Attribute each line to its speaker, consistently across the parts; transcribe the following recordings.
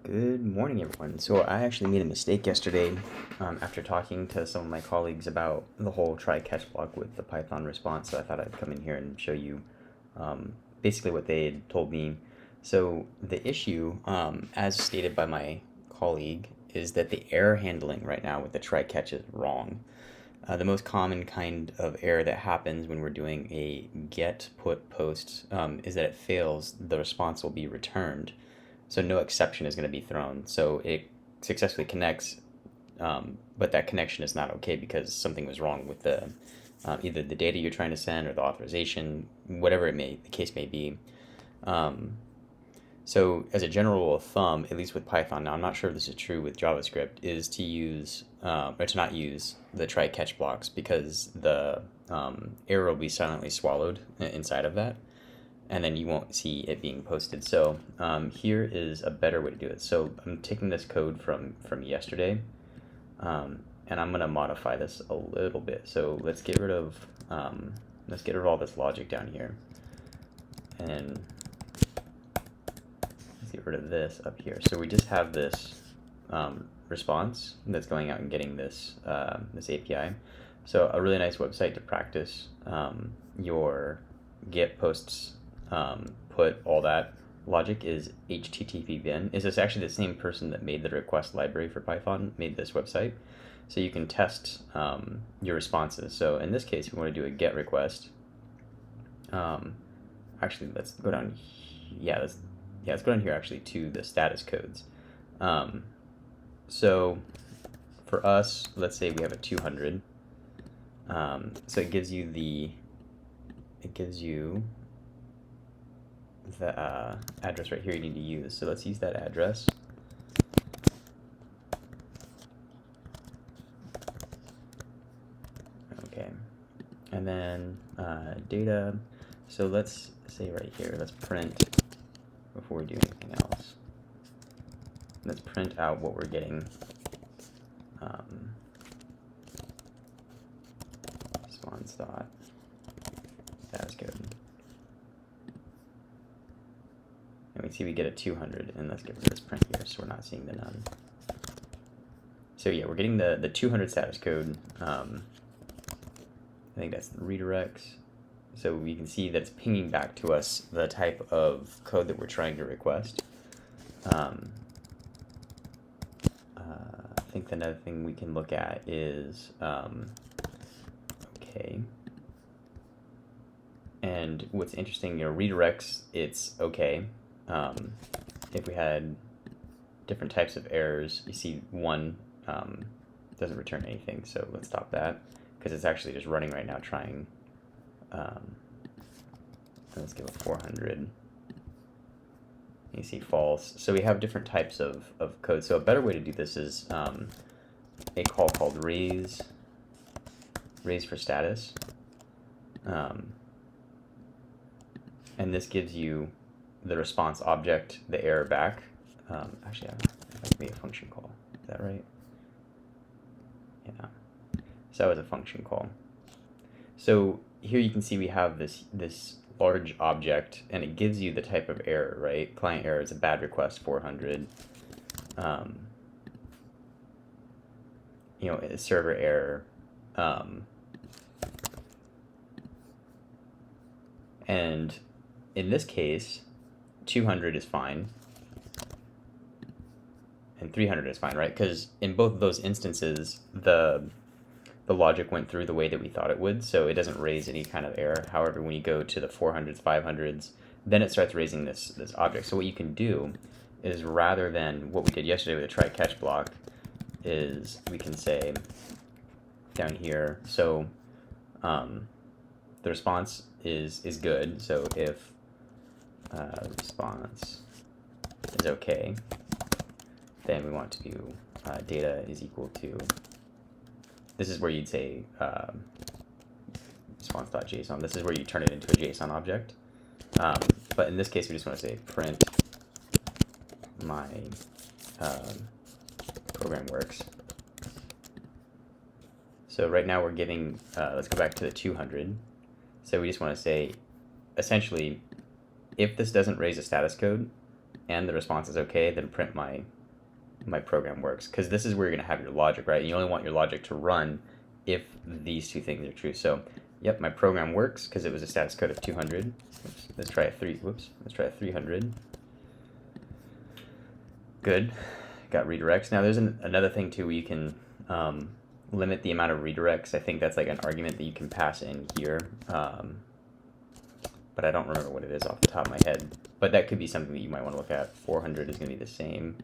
Speaker 1: Good morning, everyone. So I actually made a mistake yesterday after talking to some of my colleagues about the whole try catch block with the Python response. So I thought I'd come in here and show you basically what they had told me. So the issue, as stated by my colleague, is that the error handling right now with the try catch is wrong. The most common kind of error that happens when we're doing a get put post is that it fails, the response will be returned. So no exception is going to be thrown. So it successfully connects, but that connection is not okay because something was wrong with the either the data you're trying to send or the authorization, whatever the case may be. Um, so as a general rule of thumb, at least with Python, now I'm not sure if this is true with JavaScript, is to use or to not use the try catch blocks because the error will be silently swallowed inside of that, and then you won't see it being posted. So here is a better way to do it. So I'm taking this code from yesterday, and I'm gonna modify this a little bit. So let's get rid of all this logic down here, and let's get rid of this up here. So we just have this response that's going out and getting this this API. So a really nice website to practice your get posts, put all that logic is HTTP-bin. Is this actually the same person that made the request library for Python made this website? So you can test your responses. So in this case, we want to do a get request. Actually, let's go down. Let's go down here actually to the status codes. So for us, let's say we have a 200. So it gives you the address right here you need to use. So let's use that address. Okay, and then data. So let's say right here, let's print, before we do anything else, let's print out what we're getting. Response dot status code. And we see we get a 200, and let's get rid of this print here so we're not seeing the none. So yeah, we're getting the 200 status code. I think that's the redirects. So we can see that it's pinging back to us the type of code that we're trying to request. I think another thing we can look at is, okay. And what's interesting, redirects, it's okay. If we had different types of errors, you see one doesn't return anything, so let's stop that because it's actually just running right now trying. Let's give it 400. You see false. So we have different types of code. So a better way to do this is a call called raise for status. And this gives you the response object, the error back. Actually, that might be a function call. Is that right? Yeah. So that was a function call. So here you can see we have this large object, and it gives you the type of error, right? Client error is a bad request 400. A server error. And in this case, 200 is fine, and 300 is fine, right? Because in both of those instances, the logic went through the way that we thought it would, so it doesn't raise any kind of error. However, when you go to the 400s, 500s, then it starts raising this object. So what you can do is, rather than what we did yesterday with a try catch block, is we can say down here, so the response is good. So if response is okay, then we want to do data is equal to, this is where you'd say response.json. This is where you turn it into a JSON object. But in this case, we just want to say print my program works. So right now we're getting, let's go back to the 200. So we just want to say, essentially, if this doesn't raise a status code and the response is okay, then print my my program works, because this is where you're going to have your logic, right? And you only want your logic to run if these two things are true. So, yep, my program works because it was a status code of 200. Oops, let's try a 300. Good. Got redirects. Now there's another thing too where you can limit the amount of redirects. I think that's like an argument that you can pass in here. But I don't remember what it is off the top of my head. But that could be something that you might want to look at. 400 is going to be the same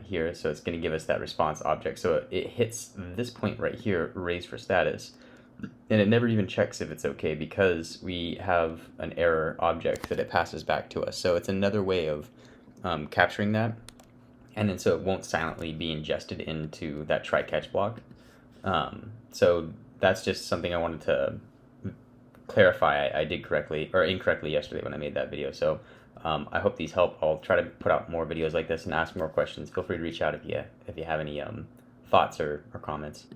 Speaker 1: here. So it's going to give us that response object. So it hits this point right here, raise for status. And it never even checks if it's okay because we have an error object that it passes back to us. So it's another way of capturing that. And then so it won't silently be ingested into that try catch block. So that's just something I wanted to clarify I did correctly or incorrectly yesterday when I made that video. So I hope these help. I'll try to put out more videos like this and ask more questions. Feel free to reach out if you have any thoughts or comments.